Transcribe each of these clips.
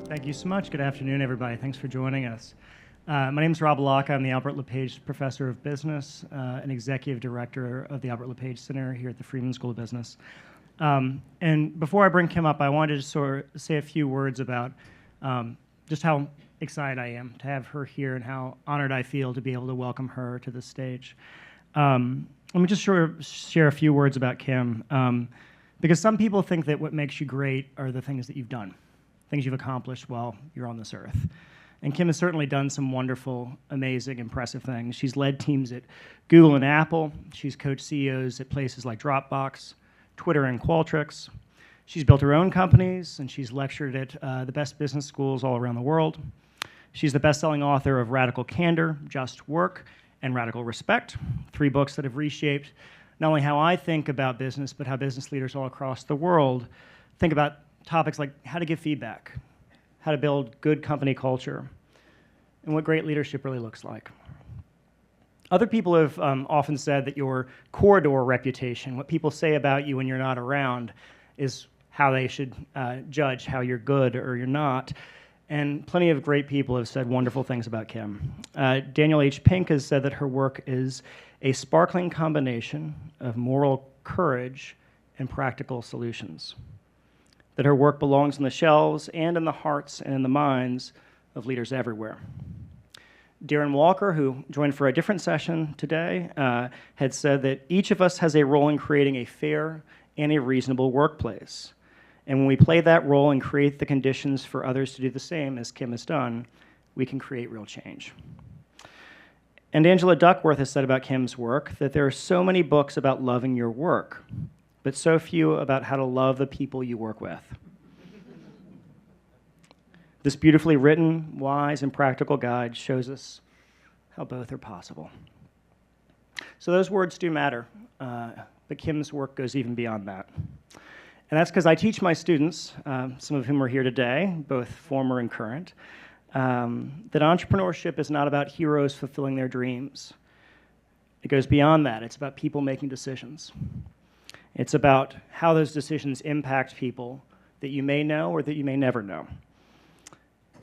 Thank you so much. Good afternoon, everybody. Thanks for joining us. My name is Rob Lalka. I'm the Albert LePage Professor of Business and Executive Director of the Albert LePage Center here at the Freeman School of Business. And before I bring Kim up, I wanted to sort of say a few words about just how excited I am to have her here and how honored I feel to be able to welcome her to the stage. Let me just share a few words about Kim, because some people think that what makes you great are the things that you've done, things you've accomplished while you're on this earth. And Kim has certainly done some wonderful, amazing, impressive things. She's led teams at Google and Apple. She's coached CEOs at places like Dropbox, Twitter, and Qualtrics. She's built her own companies, and she's lectured at the best business schools all around the world. She's the best-selling author of Radical Candor, Just Work, and Radical Respect, 3 books that have reshaped not only how I think about business, but how business leaders all across the world think about topics like how to give feedback, how to build good company culture, and what great leadership really looks like. Other people have often said that your corridor reputation, what people say about you when you're not around, is how they should judge how you're good or you're not. And plenty of great people have said wonderful things about Kim. Daniel H. Pink has said that her work is a sparkling combination of moral courage and practical solutions, that her work belongs on the shelves and in the hearts and in the minds of leaders everywhere. Darren Walker, who joined for a different session today, had said that each of us has a role in creating a fair and a reasonable workplace. And when we play that role and create the conditions for others to do the same, as Kim has done, we can create real change. And Angela Duckworth has said about Kim's work that there are so many books about loving your work, but so few about how to love the people you work with. This beautifully written, wise, and practical guide shows us how both are possible. So those words do matter, but Kim's work goes even beyond that. And that's because I teach my students, some of whom are here today, both former and current, that entrepreneurship is not about heroes fulfilling their dreams. It goes beyond that. It's about people making decisions. It's about how those decisions impact people that you may know or that you may never know.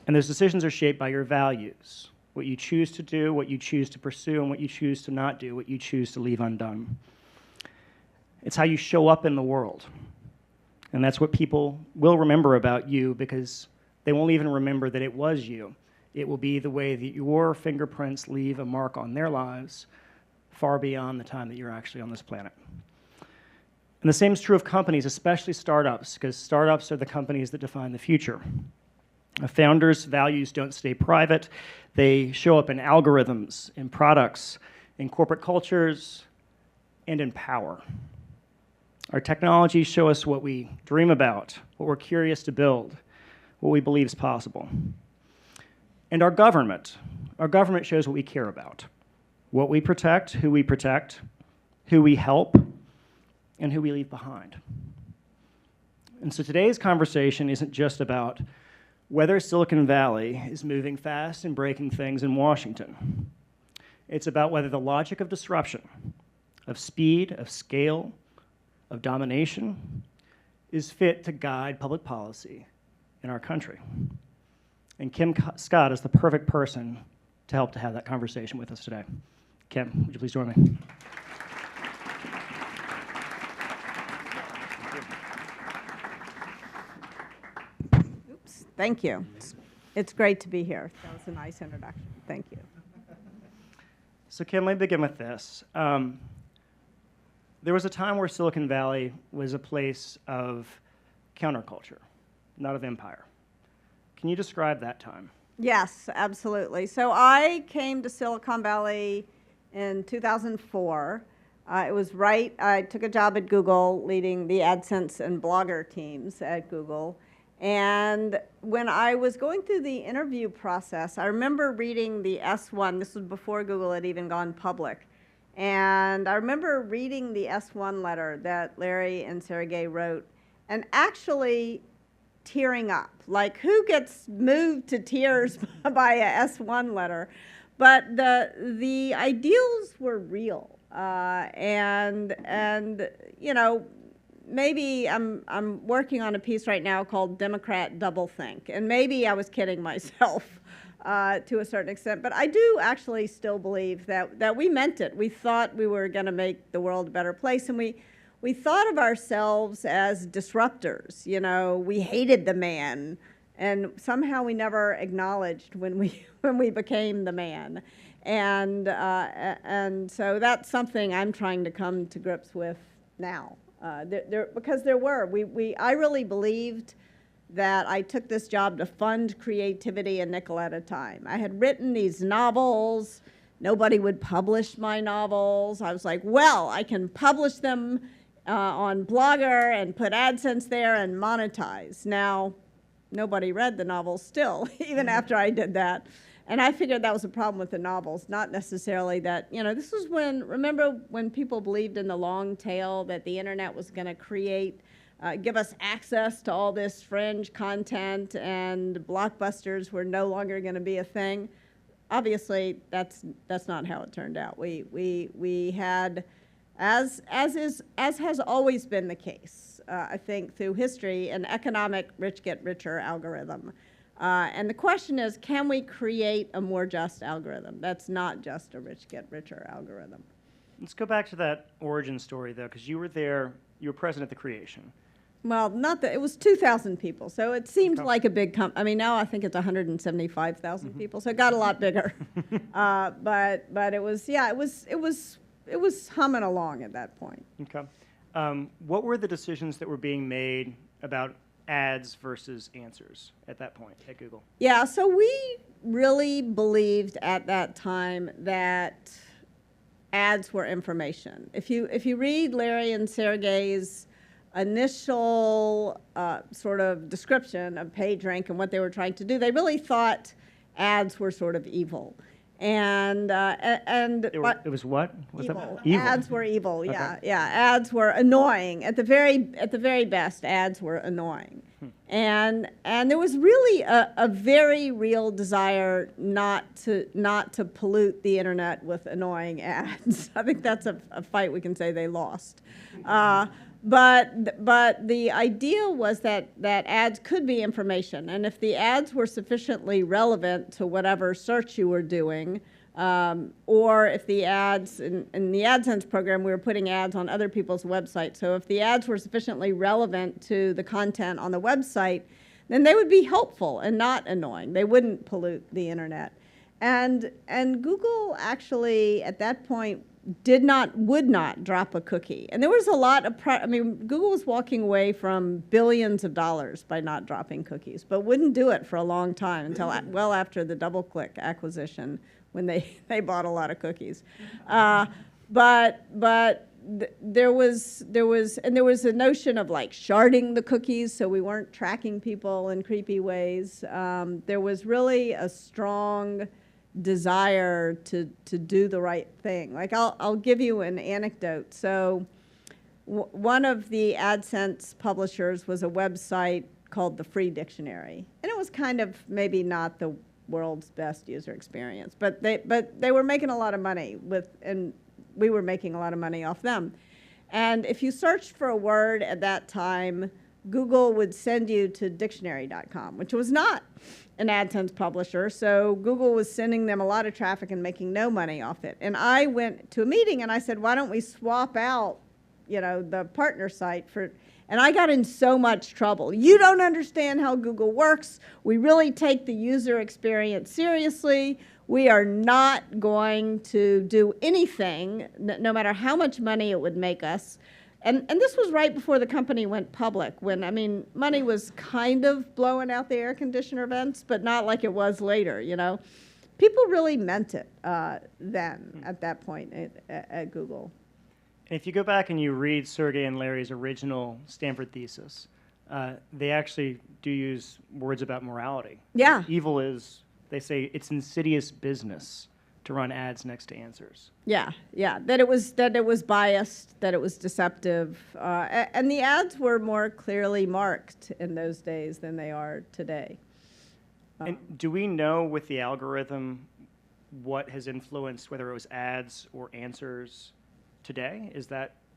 And those decisions are shaped by your values, what you choose to do, what you choose to pursue, and what you choose to not do, what you choose to leave undone. It's how you show up in the world. And that's what people will remember about you, because they won't even remember that it was you. It will be the way that your fingerprints leave a mark on their lives far beyond the time that you're actually on this planet. And the same is true of companies, especially startups, because startups are the companies that define the future. A founder's values don't stay private. They show up in algorithms, in products, in corporate cultures, and in power. Our technologies show us what we dream about, what we're curious to build, what we believe is possible. And our government shows what we care about, what we protect, who we help, and who we leave behind. And so today's conversation isn't just about whether Silicon Valley is moving fast and breaking things in Washington. It's about whether the logic of disruption, of speed, of scale, of domination is fit to guide public policy in our country. And Kim Scott is the perfect person to help to have that conversation with us today. Kim, would you please join me? Oops, thank you. It's great to be here. That was a nice introduction. Thank you. So Kim, let me begin with this. There was a time where Silicon Valley was a place of counterculture, not of empire. Can you describe that time? Yes, absolutely. So I came to Silicon Valley in 2004. It was I took a job at Google leading the AdSense and Blogger teams at Google. And when I was going through the interview process, I remember reading the S1. This was before Google had even gone public. And I remember reading the S1 letter that Larry and Sergey wrote and actually tearing up. Like, who gets moved to tears by a S1 letter? But the ideals were real. And you know, maybe I'm working on a piece right now called Democrat Doublethink, and maybe I was kidding myself to a certain extent, but I do actually still believe that we meant it. We thought we were going to make the world a better place, and we thought of ourselves as disruptors. You know, we hated the man, and somehow we never acknowledged when we became the man. And so that's something I'm trying to come to grips with now. Because I really believed that I took this job to fund creativity a nickel at a time. I had written these novels. Nobody would publish my novels. I was like, well, I can publish them on Blogger and put AdSense there and monetize. Now, nobody read the novels still, even after I did that. And I figured that was a problem with the novels, not necessarily that, you know, this was remember when people believed in the long tail, that the internet was going to give us access to all this fringe content and blockbusters were no longer going to be a thing? Obviously, that's not how it turned out. We had, as has always been the case, I think through history, an economic rich get richer algorithm. And the question is, can we create a more just algorithm that's not just a rich get richer algorithm? Let's go back to that origin story, though, because you were there, you were present at the creation. Well, it was 2,000 people, so it seemed like a big I mean, now I think it's 175,000 people, so it got a lot bigger. But it was, yeah, it was humming along at that point. Okay. What were the decisions that were being made about ads versus answers at that point at Google? Yeah, so we really believed at that time that ads were information. If you read Larry and Sergey's initial sort of description of PageRank and what they were trying to do, they really thought ads were sort of evil. And it was what? Evil. Evil. Ads were evil. Okay. Yeah. Ads were annoying. At the very best, ads were annoying. And there was really a very real desire not to pollute the internet with annoying ads. I think that's a fight we can say they lost. But the idea was that ads could be information, and if the ads were sufficiently relevant to whatever search you were doing, or if the ads, in the AdSense program, we were putting ads on other people's websites, so if the ads were sufficiently relevant to the content on the website, then they would be helpful and not annoying. They wouldn't pollute the internet. And Google actually, at that point, would not drop a cookie. And there was a lot of, Google was walking away from billions of dollars by not dropping cookies, but wouldn't do it for a long time until well after the DoubleClick acquisition, when they bought a lot of cookies. But there was a notion of like sharding the cookies, so we weren't tracking people in creepy ways. There was really a strong desire to do the right thing. Like I'll give you an anecdote. So one of the AdSense publishers was a website called the Free Dictionary, and it was kind of maybe not the world's best user experience, but they were making a lot of money and we were making a lot of money off them. And if you searched for a word at that time, Google would send you to dictionary.com, which was not an AdSense publisher, so Google was sending them a lot of traffic and making no money off it. And I went to a meeting and I said, why don't we swap out, the partner site for, and I got in so much trouble. You don't understand how Google works. We really take the user experience seriously. We are not going to do anything, no matter how much money it would make us. And this was right before the company went public, when, money was kind of blowing out the air conditioner vents, but not like it was later, People really meant it then, at that point at Google. And if you go back and you read Sergey and Larry's original Stanford thesis, they actually do use words about morality. Yeah. Evil is, they say, it's insidious business to run ads next to answers. Yeah. That it was biased, that it was deceptive, and the ads were more clearly marked in those days than they are today. And do we know with the algorithm what has influenced whether it was ads or answers today?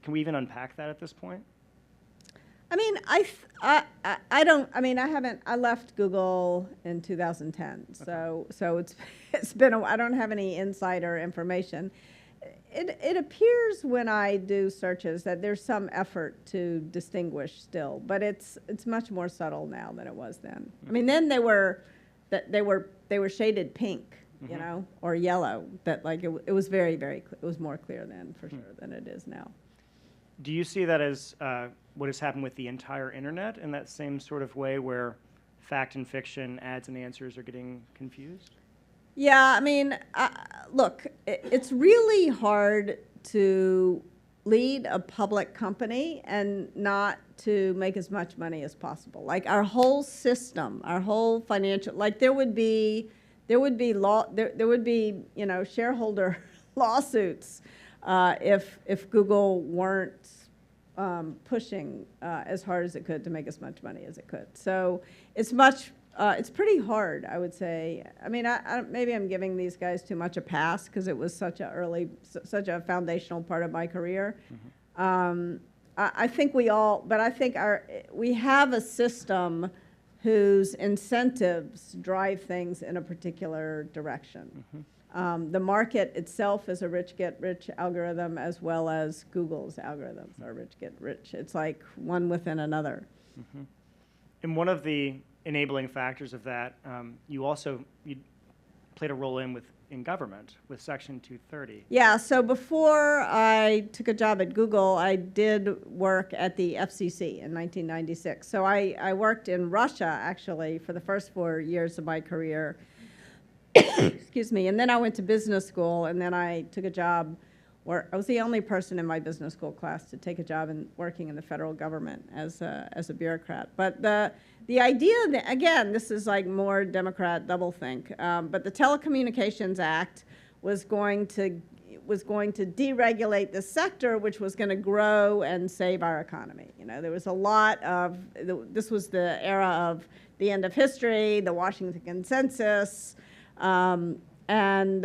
Can we even unpack that at this point? I mean, I don't. I mean, I haven't. I left Google in 2010, so it's been. I don't have any insider information. It appears when I do searches that there's some effort to distinguish still, but it's much more subtle now than it was then. I mean, then they were shaded pink, you know, or yellow. That like it was very it was more clear then for sure than it is now. Do you see that as what has happened with the entire internet in that same sort of way where fact and fiction, ads and answers are getting confused? Yeah, I mean, look, it's really hard to lead a public company and not to make as much money as possible. Like our whole system, our whole financial, like there would be you know, shareholder lawsuits if Google weren't pushing as hard as it could to make as much money as it could. So it's pretty hard, I would say. I mean, maybe I'm giving these guys too much a pass because it was such a foundational part of my career. I think we have a system whose incentives drive things in a particular direction. The market itself is a rich-get-rich algorithm, as well as Google's algorithms are rich-get-rich. It's like one within another. And one of the enabling factors of that, you played a role in government with Section 230. Yeah, so before I took a job at Google, I did work at the FCC in 1996. So I worked in Russia, actually, for the first 4 years of my career. Excuse me. And then I went to business school, and then I took a job where I was the only person in my business school class to take a job working in the federal government as a bureaucrat. But the idea that, again, this is like more Democrat doublethink, but the Telecommunications Act was going to deregulate the sector, which was going to grow and save our economy. You know, there was a lot of, this was the era of the end of history, the Washington Consensus, and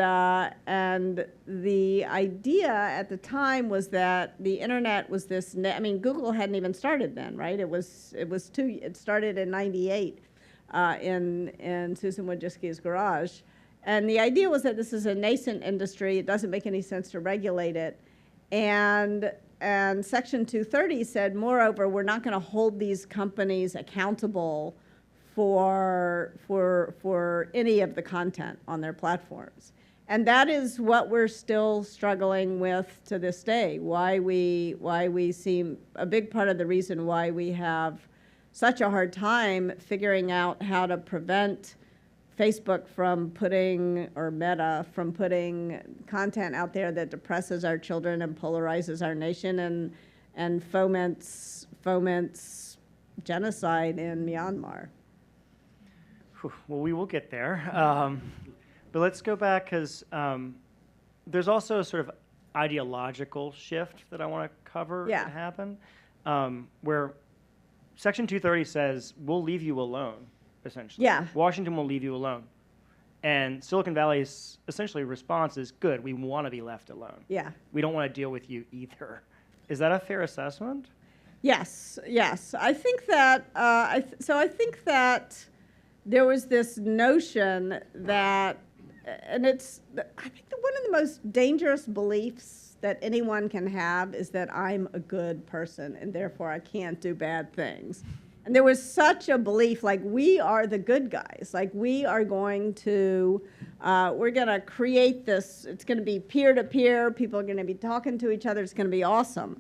the idea at the time was that the internet was this. I mean, Google hadn't even started then, right? It started in '98 in Susan Wojcicki's garage, and the idea was that this is a nascent industry. It doesn't make any sense to regulate it, and Section 230 said, moreover, we're not going to hold these companies accountable for any of the content on their platforms. And that is what we're still struggling with to this day, why we seem, a big part of the reason why we have such a hard time figuring out how to prevent Facebook from putting, or Meta, from putting content out there that depresses our children and polarizes our nation and foments genocide in Myanmar. Well, we will get there. But let's go back, because there's also a sort of ideological shift that I want to cover that happened, where Section 230 says, we'll leave you alone, essentially. Yeah. Washington will leave you alone. And Silicon Valley's essentially response is, good, we want to be left alone. Yeah. We don't want to deal with you either. Is that a fair assessment? Yes. I think that, I think that there was this notion that, and I think that one of the most dangerous beliefs that anyone can have is that I'm a good person and therefore I can't do bad things. And there was such a belief, like we are the good guys, like we're going to create this, it's going to be peer-to-peer, people are going to be talking to each other, it's going to be awesome.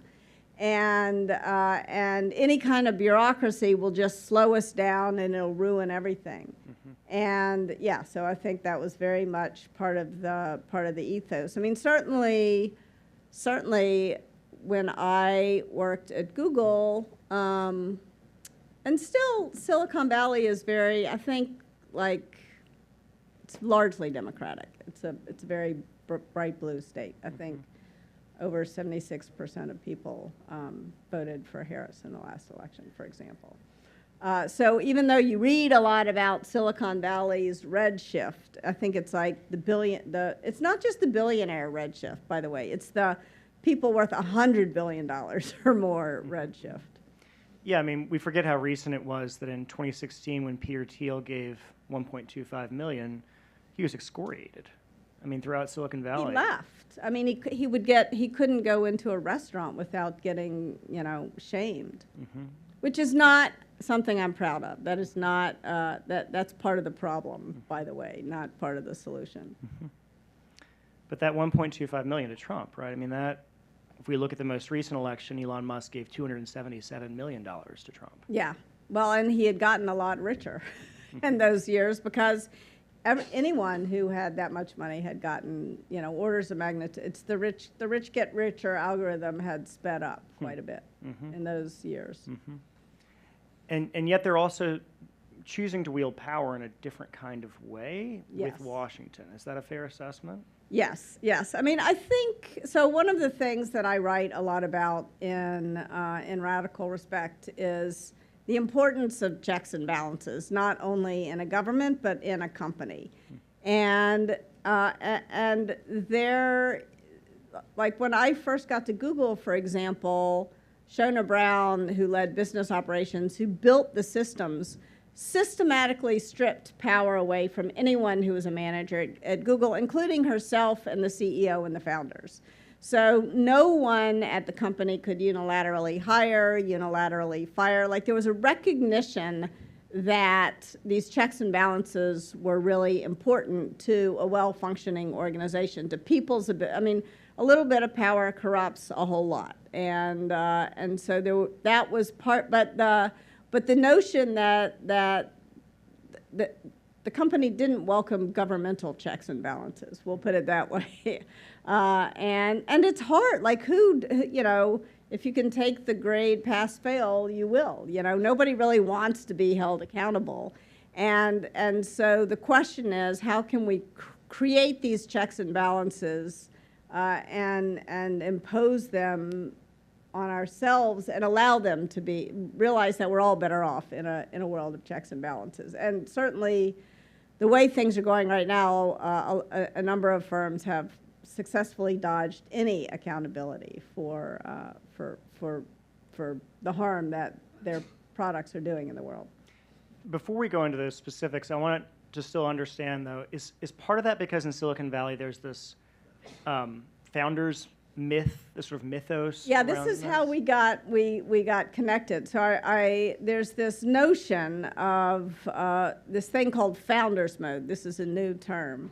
And any kind of bureaucracy will just slow us down and it'll ruin everything. And yeah, so I think that was very much part of the ethos. I mean, certainly when I worked at Google, and still Silicon Valley is very, I think, like, it's largely democratic. It's a very bright blue state. I think over 76% of people voted for Harris in the last election, for example. So even though you read a lot about Silicon Valley's redshift, I think it's like it's not just the billionaire redshift, by the way. It's the people worth $100 billion or more redshift. Yeah, I mean, we forget how recent it was that in 2016 when Peter Thiel gave 1.25 million, he was excoriated. I mean, throughout Silicon Valley. He left. I mean, he couldn't go into a restaurant without getting, shamed, which is not something I'm proud of. That is not, that's part of the problem, by the way, not part of the solution. But that 1.25 million to Trump, right? I mean, that, if we look at the most recent election, Elon Musk gave $277 million to Trump. Yeah. Well, and he had gotten a lot richer in those years because anyone who had that much money had gotten, orders of magnitude. It's the rich get richer algorithm had sped up quite a bit in those years. And yet they're also choosing to wield power in a different kind of way with Washington. Is that a fair assessment? Yes, yes. I mean, I think, so one of the things that I write a lot about in Radical Respect is the importance of checks and balances, not only in a government, but in a company. And there, like when I first got to Google, for example, Shona Brown, who led business operations, who built the systems, systematically stripped power away from anyone who was a manager at Google, including herself and the CEO and the founders. So no one at the company could unilaterally hire, unilaterally fire. Like there was a recognition that these checks and balances were really important to a well-functioning organization, to people's ability. I mean, a little bit of power corrupts a whole lot. And so that was part, but the notion that the company didn't welcome governmental checks and balances, we'll put it that way. And it's hard, like if you can take the grade pass fail, you will. Nobody really wants to be held accountable. And so the question is, how can we create these checks and balances and impose them on ourselves and allow them to realize that we're all better off in a world of checks and balances. And certainly the way things are going right now, a number of firms have successfully dodged any accountability for the harm that their products are doing in the world. Before we go into those specifics, I want to still understand, though, is part of that because in Silicon Valley there's this founders myth, this sort of mythos? Yeah, this is how we got connected. So there's this notion of this thing called founders mode. This is a new term.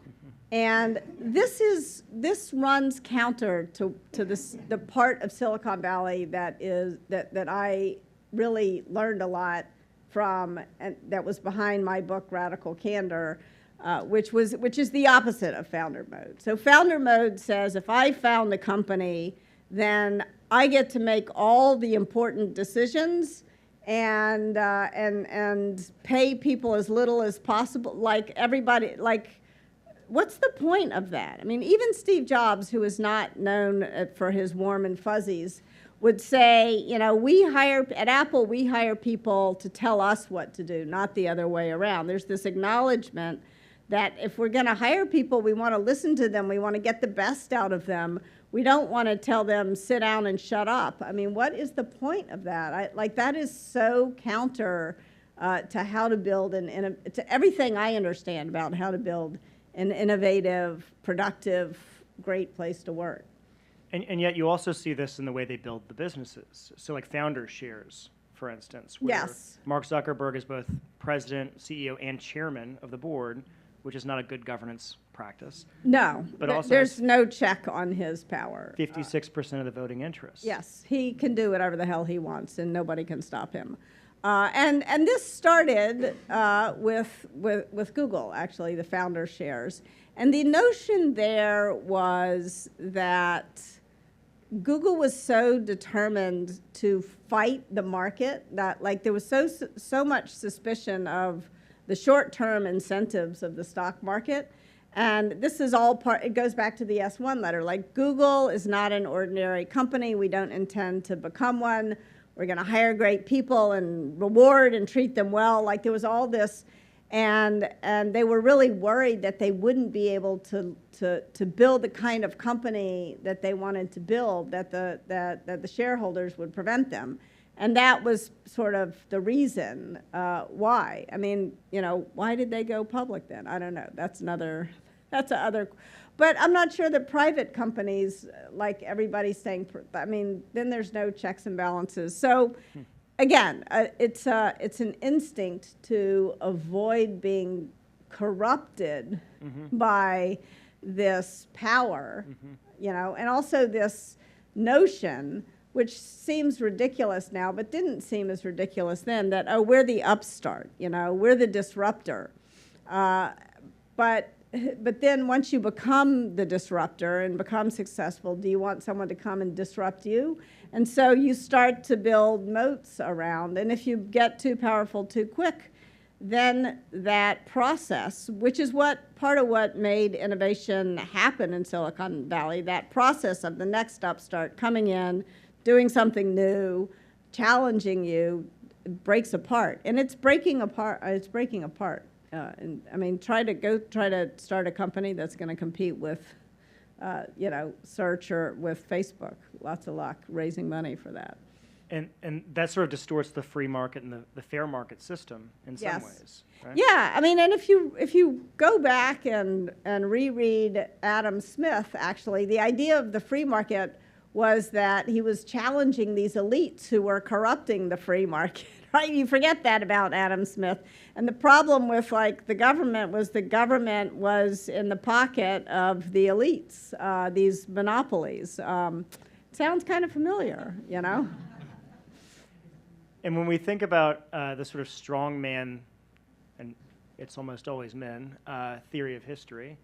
And this runs counter to the part of Silicon Valley that I really learned a lot from, and that was behind my book Radical Candor, which is the opposite of founder mode. So founder mode says if I found a company, then I get to make all the important decisions and pay people as little as possible. Like everybody, what's the point of that? I mean, even Steve Jobs, who is not known for his warm and fuzzies, would say, at Apple, we hire people to tell us what to do, not the other way around. There's this acknowledgement that if we're going to hire people, we want to listen to them. We want to get the best out of them. We don't want to tell them, sit down and shut up. I mean, what is the point of that? That is so counter to how to build to everything I understand about how to build an innovative, productive, great place to work. And yet you also see this in the way they build the businesses. So like founder shares, for instance, where Mark Zuckerberg is both president, CEO, and chairman of the board, which is not a good governance practice. No, but also there's no check on his power. 56% of the voting interest. Yes, he can do whatever the hell he wants, and nobody can stop him. And this started with Google, actually, the founder shares. And the notion there was that Google was so determined to fight the market that there was so much suspicion of the short-term incentives of the stock market. And this is all it goes back to the S1 letter. Google is not an ordinary company. We don't intend to become one. We're going to hire great people and reward and treat them well. There was all this, and they were really worried that they wouldn't be able to build the kind of company that they wanted to build, that the shareholders would prevent them. And that was sort of the reason why. I mean, why did they go public then? I don't know. That's another. But I'm not sure that private companies, like everybody's saying, I mean, then there's no checks and balances. So again, it's an instinct to avoid being corrupted by this power, and also this notion, which seems ridiculous now, but didn't seem as ridiculous then, that, oh, we're the upstart, we're the disruptor. But then once you become the disruptor and become successful, do you want someone to come and disrupt you? And so you start to build moats around. And if you get too powerful too quick, then that process, which is part of what made innovation happen in Silicon Valley, that process of the next upstart coming in, doing something new, challenging you, breaks apart. And it's breaking apart. And I mean, try to start a company that's going to compete with, search or with Facebook. Lots of luck raising money for that. And that sort of distorts the free market and the fair market system in some ways, right? Yeah, I mean, and if you go back and reread Adam Smith, actually, the idea of the free market was that he was challenging these elites who were corrupting the free market, right? You forget that about Adam Smith. And the problem with, the government was in the pocket of the elites, these monopolies. Sounds kind of familiar, And when we think about the sort of strong man, and it's almost always men, theory of history,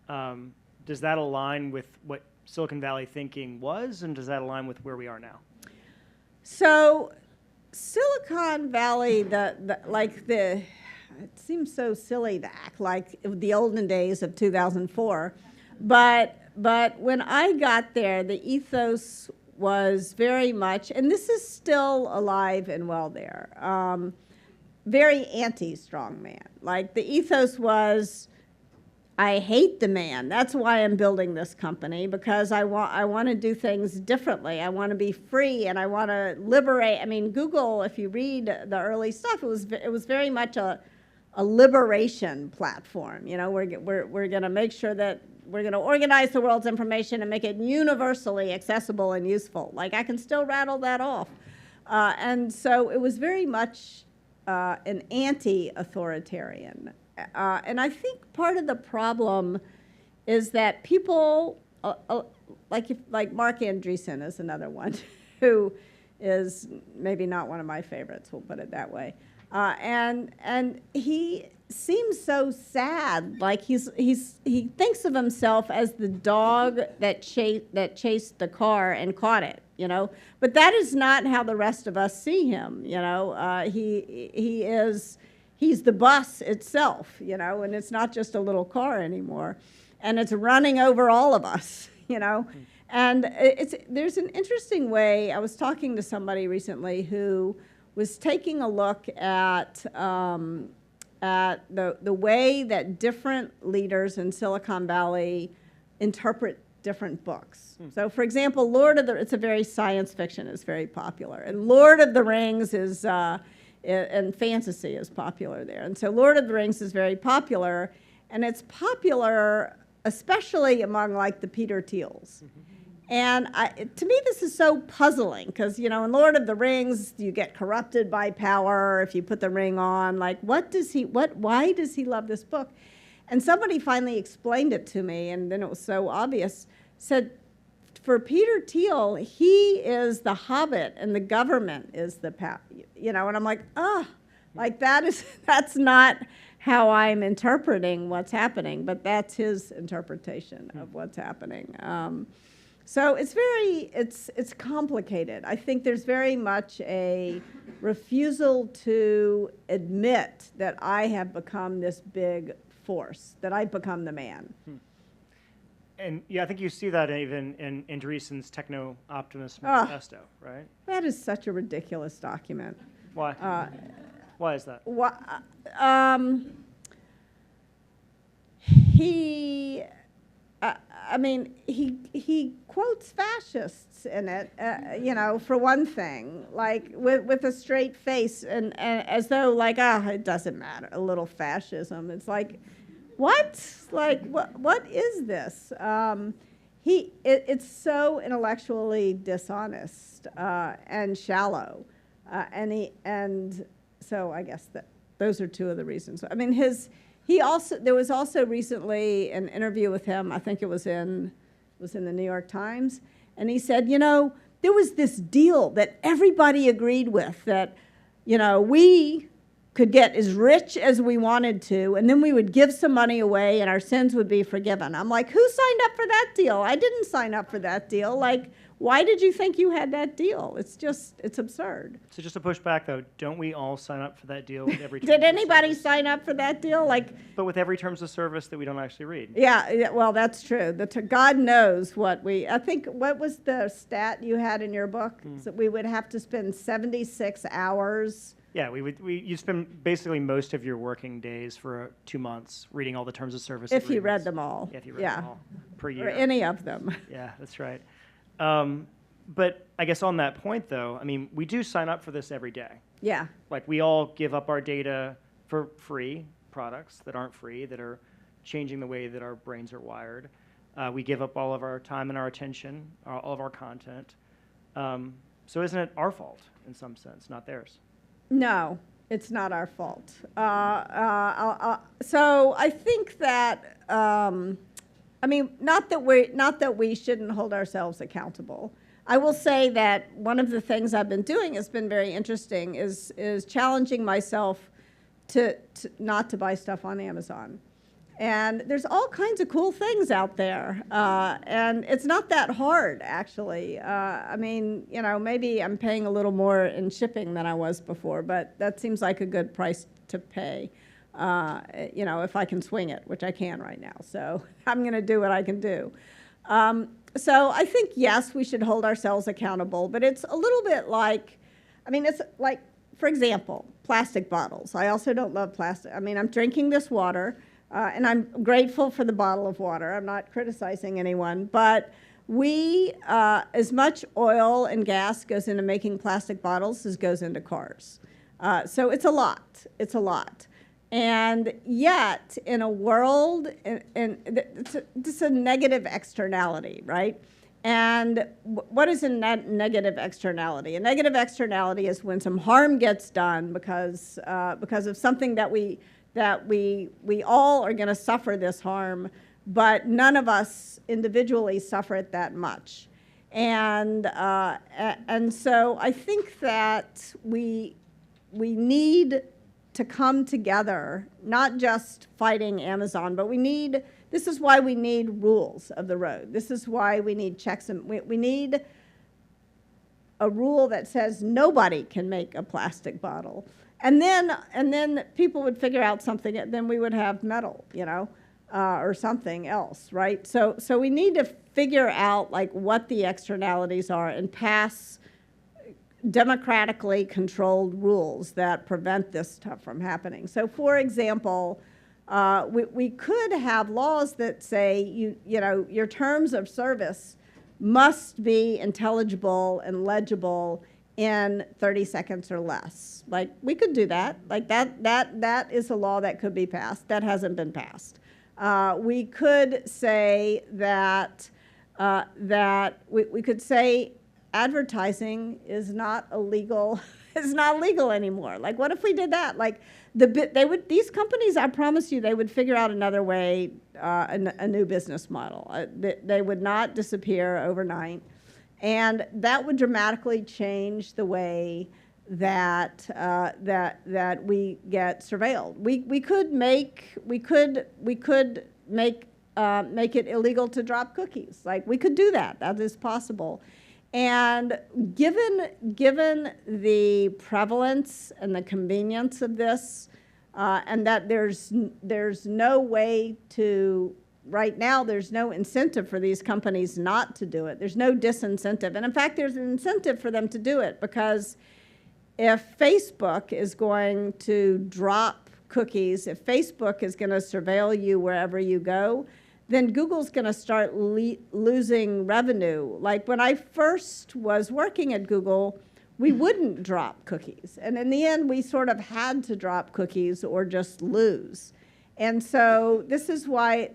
does that align with what Silicon Valley thinking was, and does that align with where we are now? So Silicon Valley, it seems so silly to act like the olden days of 2004, but when I got there, the ethos was very much, and this is still alive and well there, very anti-strongman. Like the ethos was, I hate the man. That's why I'm building this company, because I want to do things differently. I want to be free, and I want to liberate. I mean, Google, if you read the early stuff, it was very much a liberation platform. We're going to make sure that we're going to organize the world's information and make it universally accessible and useful. Like, I can still rattle that off. And so it was very much an anti-authoritarian. And I think part of the problem is that people, like Mark Andreessen is another one, who is maybe not one of my favorites, we'll put it that way. And he seems so sad, like he thinks of himself as the dog that chased the car and caught it, But that is not how the rest of us see him, He's the bus itself, and it's not just a little car anymore, and it's running over all of us, And there's an interesting way. I was talking to somebody recently who was taking a look at the way that different leaders in Silicon Valley interpret different books. So, for example, it's a very science fiction, is very popular, and Lord of the Rings is, and fantasy is popular there. And so Lord of the Rings is very popular, and it's popular especially among, the Peter Thiels. And to me, this is so puzzling because, in Lord of the Rings, you get corrupted by power if you put the ring on. Why does he love this book? And somebody finally explained it to me, and then it was so obvious, said, for Peter Thiel, he is the hobbit and the government is the power, and I'm like, that's not how I'm interpreting what's happening, but that's his interpretation of what's happening. So it's complicated. I think there's very much a refusal to admit that I have become this big force, that I've become the man. And I think you see that even in Andreessen's Techno-Optimist Manifesto, right? That is such a ridiculous document. Why? Why is that? I mean, he quotes fascists in it, for one thing, like with a straight face, and as though like, it doesn't matter, a little fascism. It's like, what? Like, what is this? It's so intellectually dishonest and shallow, and so I guess that those are two of the reasons. I mean, there was also recently an interview with him. I think it was in the New York Times, and he said, there was this deal that everybody agreed with, that we could get as rich as we wanted to, and then we would give some money away and our sins would be forgiven. I'm like, who signed up for that deal? I didn't sign up for that deal. Like, why did you think you had that deal? It's absurd. So just to push back, though, don't we all sign up for that deal with every Did anybody sign up for that deal? But with every terms of service that we don't actually read. Yeah, well, that's true. God knows I think, what was the stat you had in your book? So we would have to spend 76 hours. Yeah, you spend basically most of your working days for 2 months reading all the terms of service If agreements. you read them all. Yeah, if you read them all per year. Or any of them. Yeah, that's right. But I guess on that point, though, I mean, we do sign up for this every day. Yeah. Like, we all give up our data for free products that aren't free, that are changing the way that our brains are wired. We give up all of our time and our attention, all of our content. So isn't it our fault in some sense, not theirs? No, it's not our fault. So I think that, not that we shouldn't hold ourselves accountable. I will say that one of the things I've been doing has been very interesting is challenging myself to not to buy stuff on Amazon. And there's all kinds of cool things out there, and it's not that hard, actually. Maybe I'm paying a little more in shipping than I was before, but that seems like a good price to pay, if I can swing it, which I can right now. So I'm going to do what I can do. So I think, yes, we should hold ourselves accountable, but it's a little bit like, it's like, for example, plastic bottles. I also don't love plastic. I'm drinking this water. And I'm grateful for the bottle of water. I'm not criticizing anyone, but as much oil and gas goes into making plastic bottles as goes into cars. So it's a lot. It's a lot. And yet, in a world, it's a negative externality, right? And what is a negative externality? A negative externality is when some harm gets done because of something that we all are going to suffer this harm, but none of us individually suffer it that much. And so I think that we need to come together, not just fighting Amazon, but this is why we need rules of the road. This is why we need checks, and we need a rule that says nobody can make a plastic bottle. And then people would figure out something, and then we would have metal, or something else, right? So we need to figure out like what the externalities are and pass democratically controlled rules that prevent this stuff from happening. So, for example, we could have laws that say your terms of service must be intelligible and legible in 30 seconds or less. Like, we could do that. Like, that is a law that could be passed. That hasn't been passed. We could say that we could say advertising is not illegal. Is not legal anymore. Like, what if we did that? Like, these companies, I promise you, they would figure out another way, a new business model. They would not disappear overnight. And that would dramatically change the way that we get surveilled. We could make it illegal to drop cookies. Like, we could do that. That is possible. And given the prevalence and the convenience of this, and that there's no way to. Right now, there's no incentive for these companies not to do it. There's no disincentive. And in fact, there's an incentive for them to do it, because if Facebook is going to drop cookies, if Facebook is going to surveil you wherever you go, then Google's going to start losing revenue. Like when I first was working at Google, we wouldn't drop cookies. And in the end, we sort of had to drop cookies or just lose. And so this is why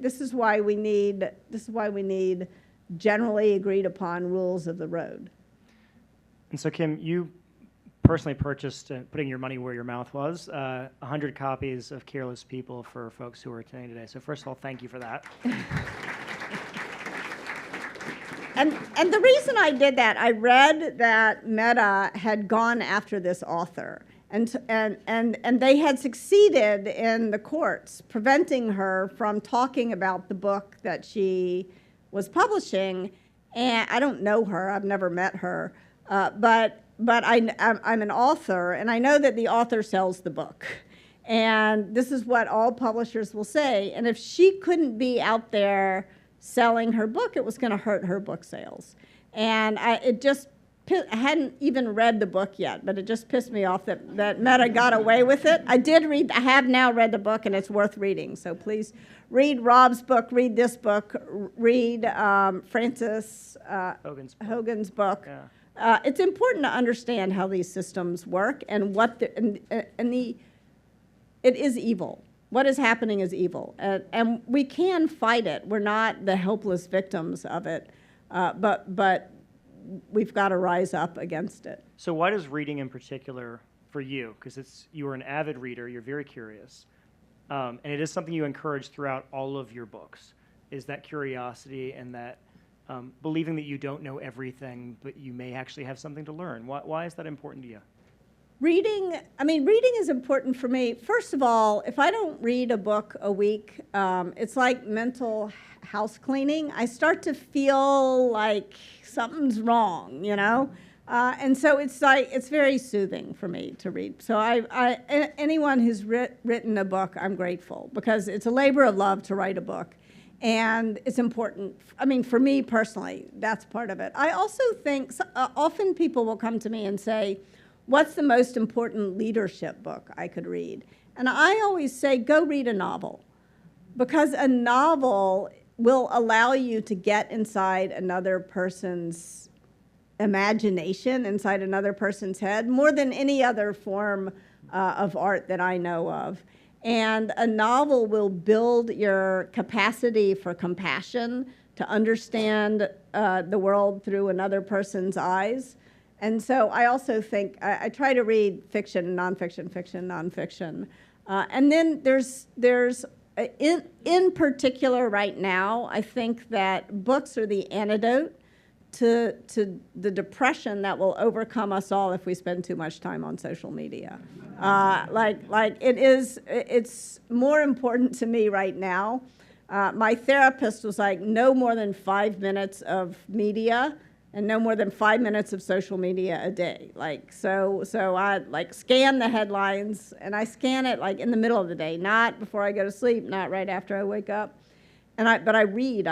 we need generally agreed upon rules of the road. And so, Kim, you personally purchased, putting your money where your mouth was, 100 copies of Careless People for folks who are attending today. So first of all, thank you for that. And the reason I did that, I read that Meta had gone after this author, and they had succeeded in the courts, preventing her from talking about the book that she was publishing. And I don't know her, I've never met her, but I'm an author, and I know that the author sells the book. And this is what all publishers will say. And if she couldn't be out there selling her book, it was going to hurt her book sales. And I hadn't even read the book yet, but it just pissed me off that Meta got away with it. I have now read the book, and it's worth reading. So please read Rob's book, read this book, read Frances Hogan's book. Yeah. It's important to understand how these systems work and it is evil. What is happening is evil, and we can fight it. We're not the helpless victims of it, but we've got to rise up against it. So why does reading in particular for you? Because you are an avid reader, you're very curious, and it is something you encourage throughout all of your books, is that curiosity and that believing that you don't know everything, but you may actually have something to learn. Why is that important to you? Reading is important for me. First of all, if I don't read a book a week, it's like mental house cleaning. I start to feel like something's wrong, you know? And so it's very soothing for me to read. So anyone who's written a book, I'm grateful, because it's a labor of love to write a book. And it's important. I mean, for me personally, that's part of it. I also think often people will come to me and say, what's the most important leadership book I could read? And I always say, go read a novel, because a novel will allow you to get inside another person's imagination, inside another person's head, more than any other form of art that I know of. And a novel will build your capacity for compassion, to understand the world through another person's eyes. And so I also think, I try to read fiction, nonfiction, fiction, nonfiction. And then there's in particular right now, I think that books are the antidote to the depression that will overcome us all if we spend too much time on social media. It's more important to me right now. My therapist was like, no more than 5 minutes of media and no more than 5 minutes of social media a day. So I scan the headlines, and I scan it in the middle of the day, not before I go to sleep, not right after I wake up. But I read.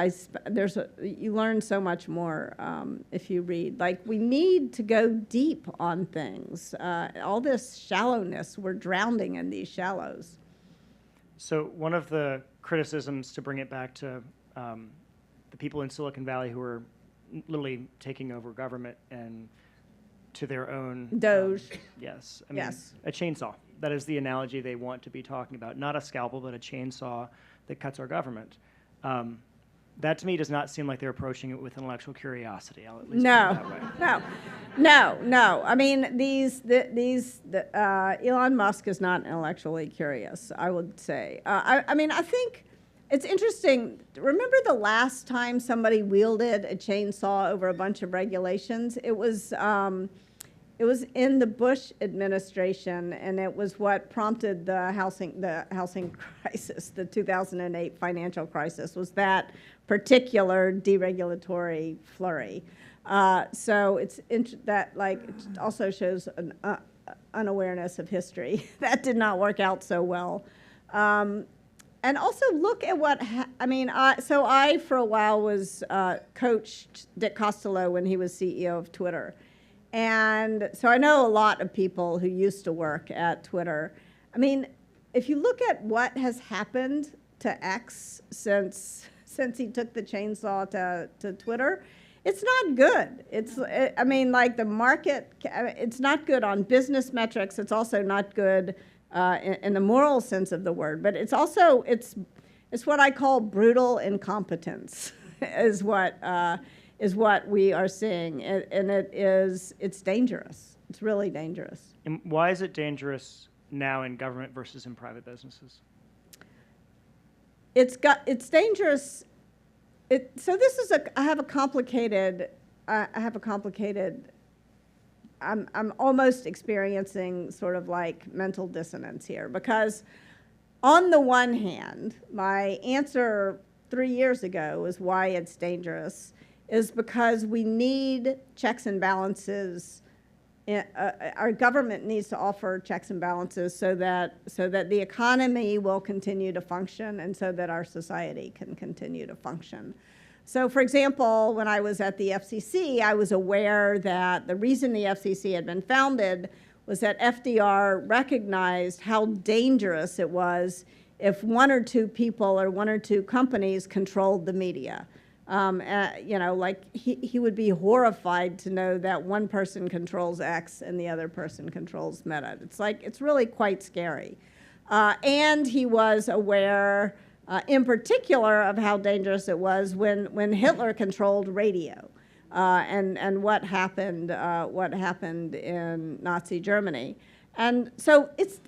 You learn so much more if you read. We need to go deep on things. All this shallowness, we're drowning in these shallows. So one of the criticisms, to bring it back to the people in Silicon Valley who are literally taking over government and to their own... Doge. Yes. Yes. A chainsaw. That is the analogy they want to be talking about. Not a scalpel, but a chainsaw that cuts our government. That to me does not seem like they're approaching it with intellectual curiosity. I'll at least put it that way. No. I mean, Elon Musk is not intellectually curious, I would say. I think it's interesting. Remember the last time somebody wielded a chainsaw over a bunch of regulations? It was in the Bush administration, and it was what prompted the housing crisis, the 2008 financial crisis, was that particular deregulatory flurry. So it also shows an unawareness of history. That did not work out so well. And also look at what, so I for a while was coached Dick Costolo when he was CEO of Twitter. And so I know a lot of people who used to work at Twitter. I mean, if you look at what has happened to X since since he took the chainsaw to Twitter. It's not good. I mean, like the market, it's not good on business metrics. It's also not good in the moral sense of the word. But it's also, it's what I call brutal incompetence is what we are seeing. And it's dangerous. It's really dangerous. And why is it dangerous now in government versus in private businesses? It's dangerous. So this is I have a complicated, I'm almost experiencing sort of like mental dissonance here, because on the one hand, my answer 3 years ago is why it's dangerous is because we need checks and balances. Our government needs to offer checks and balances so that the economy will continue to function and so that our society can continue to function. So, for example, when I was at the FCC, I was aware that the reason the FCC had been founded was that FDR recognized how dangerous it was if one or two people or one or two companies controlled the media. You know, like he would be horrified to know that one person controls X and the other person controls Meta. It's like, it's really quite scary. And he was aware, in particular, of how dangerous it was when Hitler controlled radio, and what happened in Nazi Germany. And so it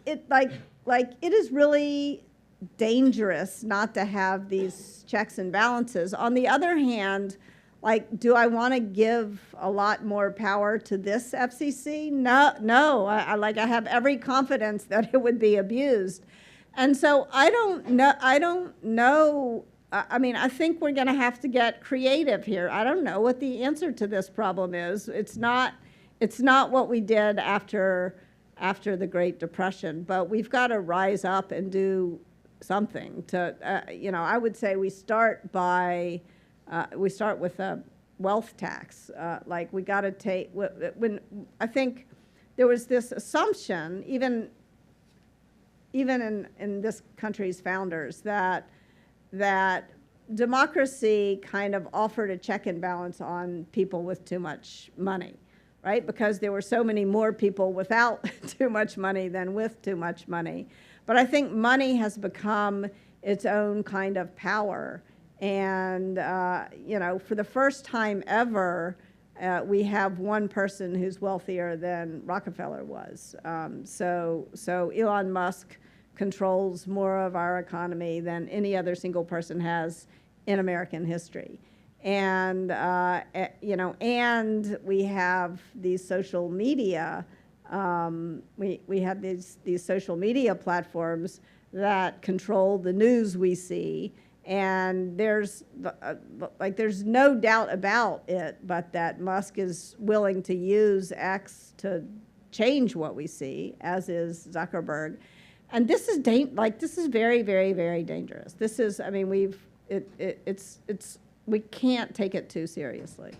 is really dangerous not to have these checks and balances. On the other hand, like, do I want to give a lot more power to this FCC? No. I have every confidence that it would be abused. And so I don't know. I mean, I think we're going to have to get creative here. I don't know what the answer to this problem is. It's not what we did after the Great Depression, but we've got to rise up and do something to, you know, I would say we start with a wealth tax. Like, we got to take, when I think there was this assumption, even in this country's founders, that democracy kind of offered a check and balance on people with too much money, right? Because there were so many more people without too much money than with too much money. But I think money has become its own kind of power. And, you know, for the first time ever, we have one person who's wealthier than Rockefeller was. So Elon Musk controls more of our economy than any other single person has in American history. And, you know, and we have these social media. We have these social media platforms that control the news we see, and there's no doubt about it, but that Musk is willing to use X to change what we see, as is Zuckerberg, and this is very, very, very dangerous. This is, I mean, we can't take it too seriously.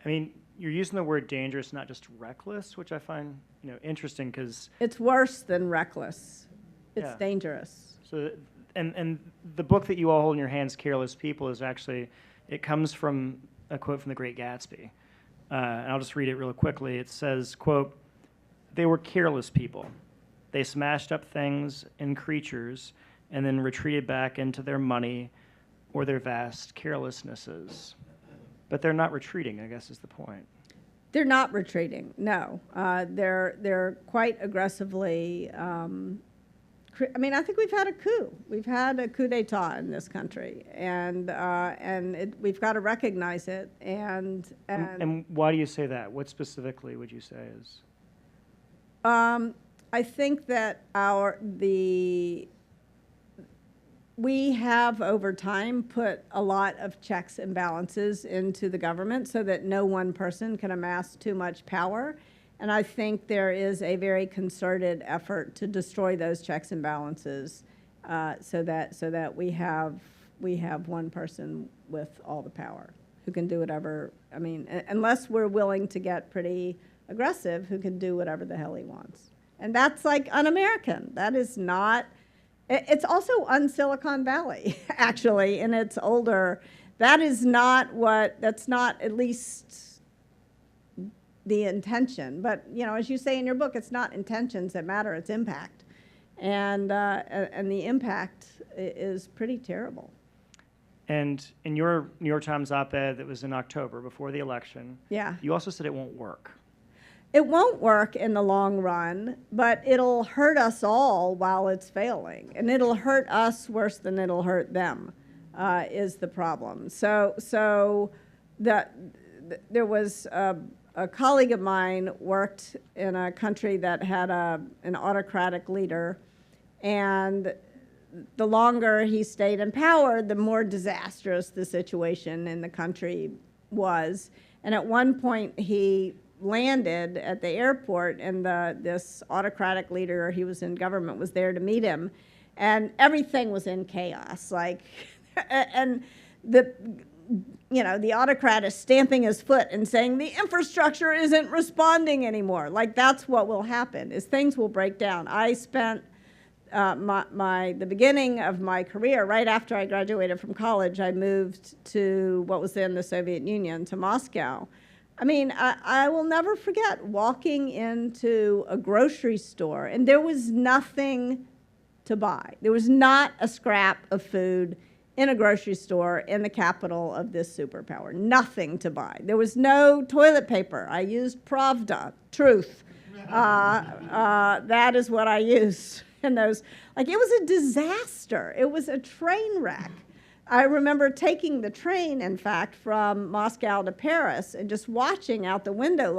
I mean, you're using the word dangerous, not just reckless, which I find, you know, interesting, because it's worse than reckless. It's dangerous. So, and the book that you all hold in your hands, Careless People, is actually, it comes from a quote from The Great Gatsby. And I'll just read it real quickly. It says, quote, "They were careless people. They smashed up things and creatures and then retreated back into their money or their vast carelessnesses." But they're not retreating, I guess, is the point. They're not retreating, no. They're quite aggressively, I mean, I think we've had a coup. We've had a coup d'etat in this country, and we've got to recognize it. And why do you say that? What specifically would you say is? I think that we have, over time, put a lot of checks and balances into the government so that no one person can amass too much power. And I think there is a very concerted effort to destroy those checks and balances, so that we have one person with all the power who can do whatever. I mean, unless we're willing to get pretty aggressive, who can do whatever the hell he wants. And that's like un-American. That is not It's also un-Silicon Valley, actually, and it's older. That's not at least the intention. But, as you say in your book, it's not intentions that matter, it's impact. And the impact is pretty terrible. And in your New York Times op-ed that was in October, before the election, yeah, you also said it won't work. It won't work in the long run, but it'll hurt us all while it's failing. And it'll hurt us worse than it'll hurt them, is the problem. So there was a colleague of mine worked in a country that had an autocratic leader, and the longer he stayed in power, the more disastrous the situation in the country was. And at one point, he landed at the airport, and this autocratic leader, he was in government, was there to meet him, and everything was in chaos. And the autocrat is stamping his foot and saying the infrastructure isn't responding anymore. That's what will happen, is things will break down. I spent the beginning of my career, right after I graduated from college, I moved to what was then the Soviet Union, to Moscow. I mean, I will never forget walking into a grocery store, and there was nothing to buy. There was not a scrap of food in a grocery store in the capital of this superpower. Nothing to buy. There was no toilet paper. I used Pravda, Truth. That is what I used in those. It was a disaster. It was a train wreck. I remember taking the train, in fact, from Moscow to Paris and just watching out the window,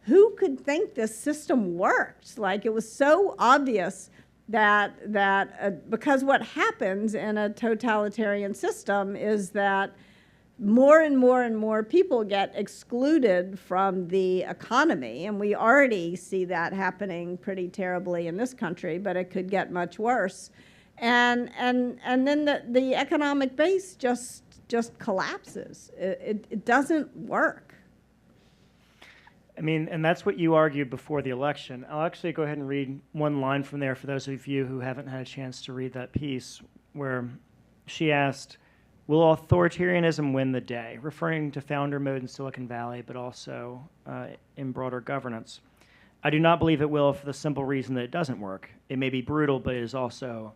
who could think this system worked? It was so obvious that because what happens in a totalitarian system is that more and more and more people get excluded from the economy, and we already see that happening pretty terribly in this country, but it could get much worse. And then the economic base just collapses. It doesn't work. I mean, and that's what you argued before the election. I'll actually go ahead and read one line from there for those of you who haven't had a chance to read that piece, where she asked, will authoritarianism win the day? Referring to founder mode in Silicon Valley, but also in broader governance. I do not believe it will, for the simple reason that it doesn't work. It may be brutal, but it is also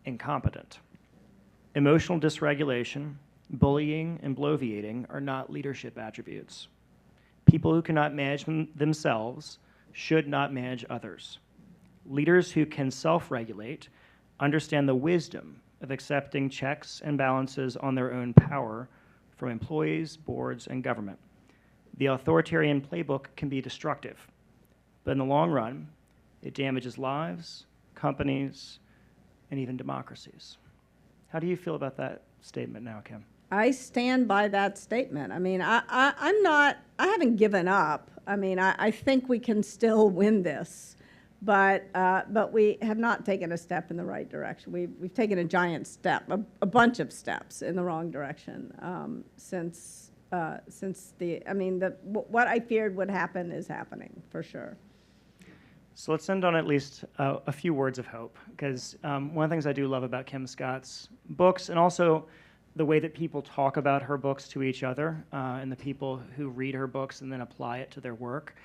incompetent. Emotional dysregulation, bullying, and bloviating are not leadership attributes. People who cannot manage themselves should not manage others. Leaders who can self-regulate understand the wisdom of accepting checks and balances on their own power from employees, boards, and government. The authoritarian playbook can be destructive, but in the long run, it damages lives, companies, and even democracies. How do you feel about that statement now, Kim? I stand by that statement. I mean, I haven't given up. I mean, I think we can still win this, but we have not taken a step in the right direction. We've taken a giant step, a bunch of steps in the wrong direction since what I feared would happen is happening for sure. So let's end on at least a few words of hope, because one of the things I do love about Kim Scott's books, and also the way that people talk about her books to each other, and the people who read her books and then apply it to their work,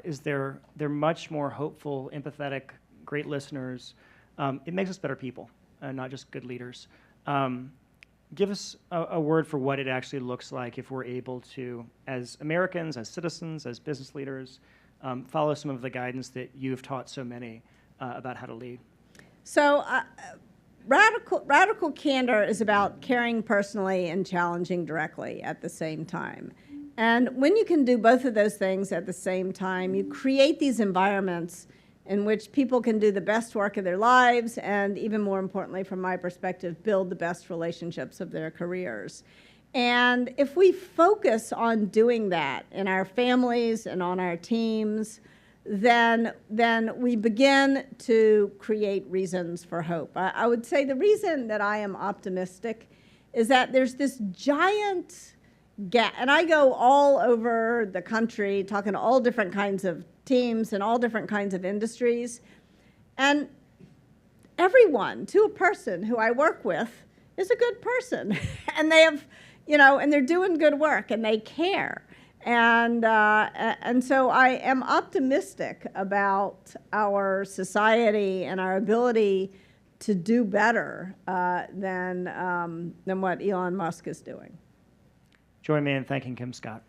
is they're much more hopeful, empathetic, great listeners. It makes us better people, not just good leaders. Give us a word for what it actually looks like if we're able to, as Americans, as citizens, as business leaders, follow some of the guidance that you've taught so many about how to lead. So radical candor is about caring personally and challenging directly at the same time. And when you can do both of those things at the same time, you create these environments in which people can do the best work of their lives and, even more importantly, from my perspective, build the best relationships of their careers. And if we focus on doing that in our families and on our teams, then we begin to create reasons for hope. I would say the reason that I am optimistic is that there's this giant gap, and I go all over the country talking to all different kinds of teams and all different kinds of industries, and everyone, to a person who I work with, is a good person. And they have, and they're doing good work, and they care. And so I am optimistic about our society and our ability to do better than what Elon Musk is doing. Join me in thanking Kim Scott.